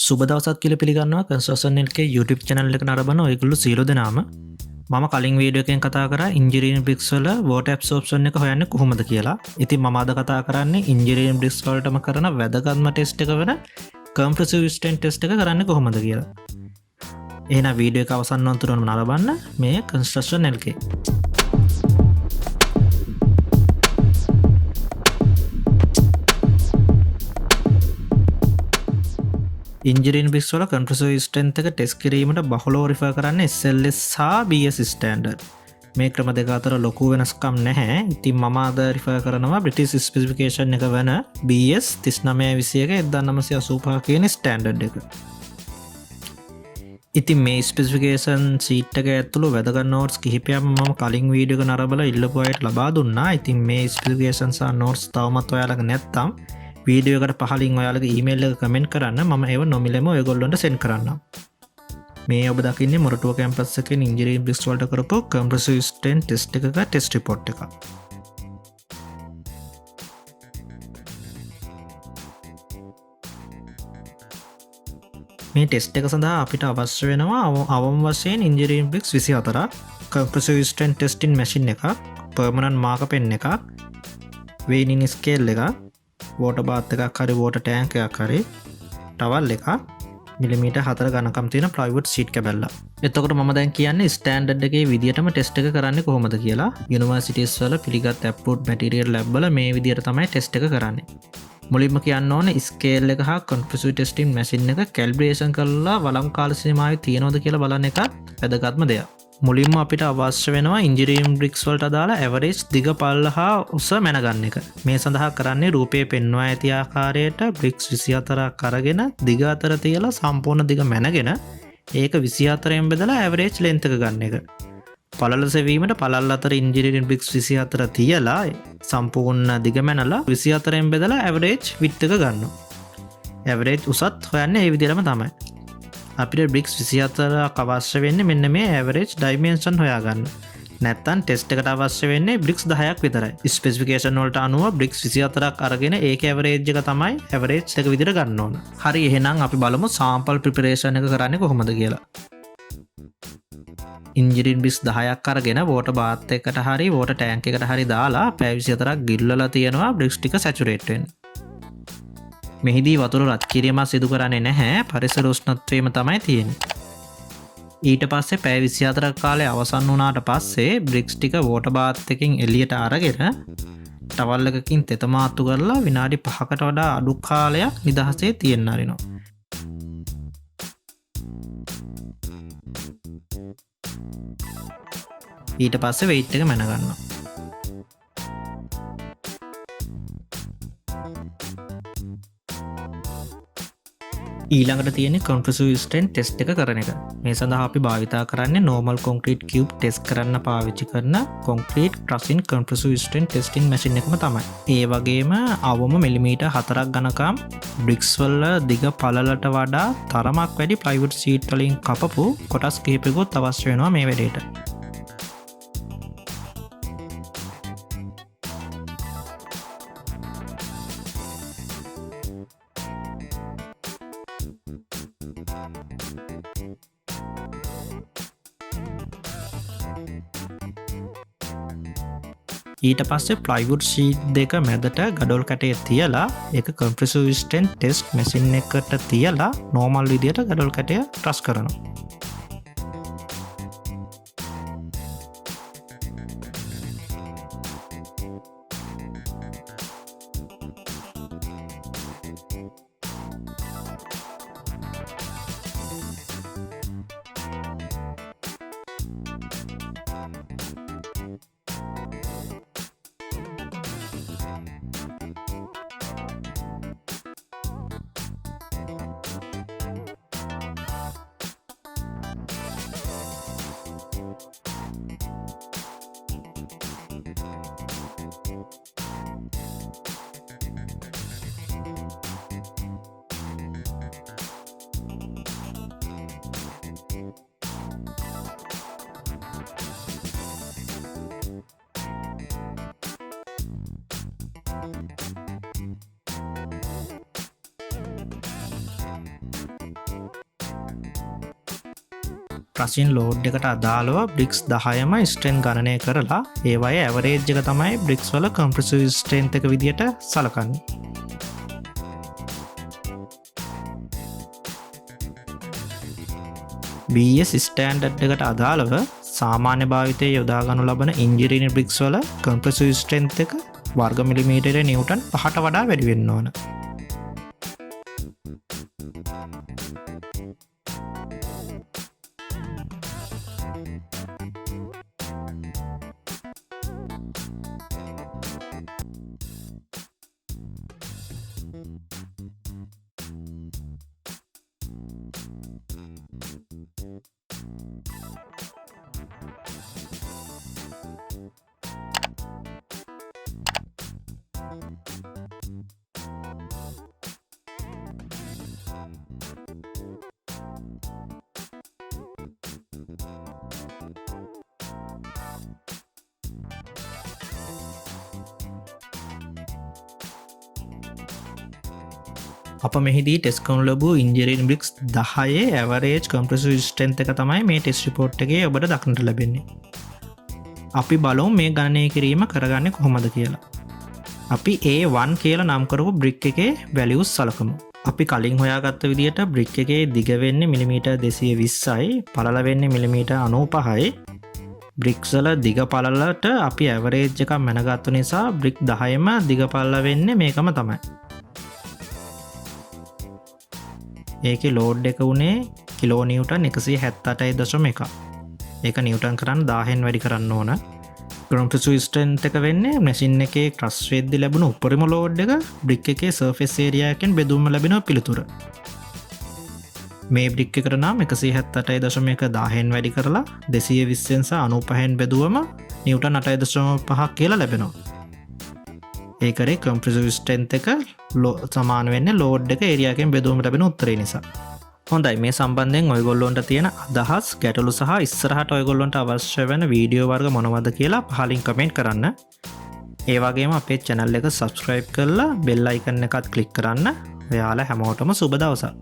සුබ දවසක් කියලා පිළිගන්නවා කන්ස්ට්‍රක්ෂන් එකේ YouTube channel එක නරඹන ඔයගොල්ලෝ සියලු දෙනාම මම කලින් වීඩියෝ එකෙන් කතා කරා ඉන්ජිනියරින් බ්‍රික්ස් වල water absorption එක හොයන්නේ කොහොමද කියලා. ඉතින් මම අද කතා කරන්නේ ඉන්ජිනියරින් බ්‍රික්ස් වලටම කරන වැදගත්ම ටෙස්ට් එක වෙන compressive strength test එක කරන්නේ කොහොමද කියලා. එහෙනම් වීඩියෝ එක අවසන් වන්තුරම නරඹන්න මේ කන්ස්ට්‍රක්ෂන් එකේ. ඉන්ජිනියරින් බ්‍රික්ස් වල compressive strength එක ටෙස්ට් කිරීමට බහුලව රිෆර් කරන්නේ SLS සහ BS ස්ටෑන්ඩඩ්. මේ ක්‍රම දෙක අතර ලොකු වෙනස්කම් නැහැ. ඉතින් මම අද රිෆර් කරනවා බ්‍රිටිෂ් ස්පෙસિෆිකේෂන් එක වෙන BS 3921 1985 කියන ස්ටෑන්ඩඩ් එක. ඉතින් මේ ස්පෙસિෆිකේෂන් ෂීට් එක ඇතුළු වැදගත් නෝට්ස් කිහිපයක් මම කලින් වීඩියෝ එක නරඹලා ඉල්ලපු අයට ලබා දුන්නා. ඉතින් මේ ස්පෙસિෆිකේෂන් සහ නෝට්ස් තවමත් ඔයාලගේ නැත්නම් වීඩියෝ එකට පහලින් ඔයාලගේ ඊමේල් එක කමෙන්ට් කරන්න. මම ඒව නොමිලෙම ඔයගොල්ලන්ට සෙන්ඩ් කරන්නම්. මේ ඔබ දකින්නේ මොරටුව කැම්පස් එකේ ඉන්ජිනියරින් බ්‍රික්ස් වලට කරපු compressive strength test එකක ටෙස්ට් රිපෝට් එක. මේ ටෙස්ට් එක සඳහා අපිට අවශ්‍ය වෙනවා අවම වශයෙන් ඉන්ජිනියරින් බ්‍රික්ස් 24ක්, compressive strength testing machine එකක්, permanent marker pen එකක්, weighing scale එකක්, water bath එකක් හරි water tank එකක් හරි, towel එකක්, මිලිමීටර් 4 ඝනකම් තියෙන plywood sheet කැබැල්ලක්. එතකොට මම දැන් කියන්නේ ස්ටෑන්ඩඩ් එකේ විදියටම ටෙස්ට් එක කරන්නේ කොහොමද කියලා. යුනිවර්සිටිස් වල පිළිගත් approved material lab වල මේ විදියට තමයි ටෙස්ට් එක කරන්නේ. මුලින්ම කියන්න ඕනේ ස්කේල් එක හා compressive testing machine එක calibration කරලා වළං කාල සීමාවේ තියෙනවද කියලා බලන එකත් වැදගත්ම දෙයක්. මුලින්ම අපිට අවශ්‍ය වෙනවා ඉන්ජිනියරින් බ්‍රික්ස් වලට අදාළ ඇවරේජ් දිග පළල හා උස මැනගන්න එක. මේ සඳහා කරන්නේ රූපයේ පෙන්වා ඇති ආකාරයට බ්‍රික්ස් 24ක් අරගෙන දිග අතර තියලා සම්පූර්ණ දිග මැනගෙන ඒක 24න් බෙදලා ඇවරේජ් ලෙන්ත් එක ගන්න එක. පළල සෙවීමට පළල් අතර ඉන්ජිනියරින් බ්‍රික්ස් 24 තියලා සම්පූර්ණ දිග මැනලා 24න් බෙදලා ඇවරේජ් විඩ්ත් එක ගන්නවා. ඇවරේජ් උසත් හොයන්නේ මේ විදිහටම තමයි. අපිට බ්‍රික්ස් 24ක් අවශ්‍ය වෙන්නේ මෙන්න මේ ඇවරේජ් ඩයිමෙන්ෂන් හොයාගන්න. නැත්තම් ටෙස්ට් එකට අවශ්‍ය වෙන්නේ බ්‍රික්ස් 10ක් විතරයි. ස්පෙસિෆිකේෂන් වලට අනුව බ්‍රික්ස් 24ක් අරගෙන ඒකේ ඇවරේජ් එක තමයි ඇවරේජ් එක විදිහට ගන්න ඕන. හරි, එහෙනම් අපි බලමු සාම්පල් ප්‍රිපරේෂන් එක කරන්නේ කොහොමද කියලා. ඉන්ජිනියරින් බ්‍රික්ස් 10ක් අරගෙන water bath එකකට හරි water tank එකකට හරි දාලා පැය 24ක් ගිල්ලලා තියෙනවා බ්‍රික්ස් ටික සැචුරේට් වෙන්න. මෙහිදී වතුර රත් කිරීමක් සිදු කරන්නේ නැහැ. පරිසර උෂ්ණත්වයම තමයි තියෙන්නේ. ඊට පස්සේ පැය 24ක කාලය අවසන් වුණාට පස්සේ බ්‍රික්ස් ටික water bath එකකින් එළියට අරගෙන ටවල් එකකින් තෙත මාත්තු කරලා විනාඩි 5කට වඩා අඩු කාලයක් නිදහසේ තියන්න හරිනවා. ඊට පස්සේ weight එක මැන ගන්නවා. ඊළඟට තියෙන්නේ compressive strength test එක කරන එක. මේ සඳහා අපි භාවිතා කරන්නේ normal concrete cube test කරන්න පාවිච්චි කරන concrete crushing compressive strength testing machine එකම තමයි. ඒ වගේම අවම මිලිමීටර් 4ක් ඝනකම් bricks වල දිග පළලට වඩා තරමක් වැඩි plywood sheet වලින් කපපු කොටස් කිහිපයකට අවශ්‍ය වෙනවා මේ වැඩේට. ඊට පස්සේ plywood sheet දෙක මැදට ගඩොල් කැටය තියලා ඒක compressive strength test machine එකට තියලා normal විදියට ගඩොල් කැටය ක්‍රෂ් කරනවා. ප්‍රසින් ලෝඩ් එකට අදාළව බ්‍රික්ස් 10ම ස්ට්‍රෙන්ත් ගණනය කරලා ඒවයේ ඇවරේජ් එක තමයි බ්‍රික්ස් වල කම්ප්‍රෙසිව් ස්ට්‍රෙන්ත් එක විදියට සලකන්නේ. BS ස්ටෑන්ඩඩ් එකට අදාළව සාමාන්‍ය භාවිතයේ යොදා ගනු ලබන ඉන්ජිනීරින් බ්‍රික්ස් වල කම්ප්‍රෙසිව් ස්ට්‍රෙන්ත් එක වර්ග මිලිමීටරේ නිව්ටන් 5ට වඩා වැඩි වෙන්න ඕන. අප මෙහිදී ටෙස්ට් කරනු ලැබූ ඉන්ජිනීරින් බ්‍රික්ස් 10 ඇවරේජ් කම්ප්‍රෙසිව් ස්ට්‍රෙන්ත් එක තමයි මේ ටෙස්ට් රිපෝට් එකේ ඔබට දක්නට ලැබෙන්නේ. අපි බලමු මේ ගණනය කිරීම කරගන්නේ කොහොමද කියලා. අපි A1 කියලා නම් කරපු බ්‍රික් එකේ වැලියුස් සලකමු. අපි කලින් හොයාගත්ත විදිහට බ්‍රික් එකේ දිග වෙන්නේ මිලිමීටර් 220යි, පළල වෙන්නේ මිලිමීටර් 95යි. බ්‍රික්ස් වල දිග පළලට අපි ඇවරේජ් එකක් මැනගත්තු නිසා බ්‍රික් 10ම දිග පළල වෙන්නේ මේකම තමයි. ඒකේ ලෝඩ් එක උනේ කිලෝ නිව්ටන් 178.1. ඒක නිව්ටන් කරන්න 1000න් වැඩි කරන්න ඕන. කම්ප්‍රෙසිව් ස්ට්‍රෙන්ත් එක වෙන්නේ මැෂින් එකේ ක්‍රස් වෙද්දී ලැබුණු උපරිම ලෝඩ් එක බ්‍රික් එකේ සර්ෆේස් ඒරියා එකෙන් බෙදුවම ලැබෙන පිළිතුර. මේ බ්‍රික් එකට නම් 178.1 1000න් වැඩි කරලා 220න් සහ 95න් බෙදුවම නිව්ටන් 8.5 කියලා ලැබෙනවා. ඒකරේ කම්ප්‍රෙසිව් ස්ට්‍රෙන්ත් එක සමාන වෙන්නේ ලෝඩ් එක ඒරියා එකෙන් බෙදුවම ලැබෙන උත්තරේ නිසා. හොඳයි, මේ සම්බන්ධයෙන් ඔයගොල්ලොන්ට තියෙන අදහස්, ගැටලු සහ ඉස්සරහට ඔයගොල්ලොන්ට අවශ්‍ය වෙන වීඩියෝ වර්ග මොනවද කියලා පහලින් කමෙන්ට් කරන්න. ඒ වගේම අපේ channel එක subscribe කරලා bell icon එකත් click කරන්න. ඔයාලා හැමෝටම සුබ දවසක්.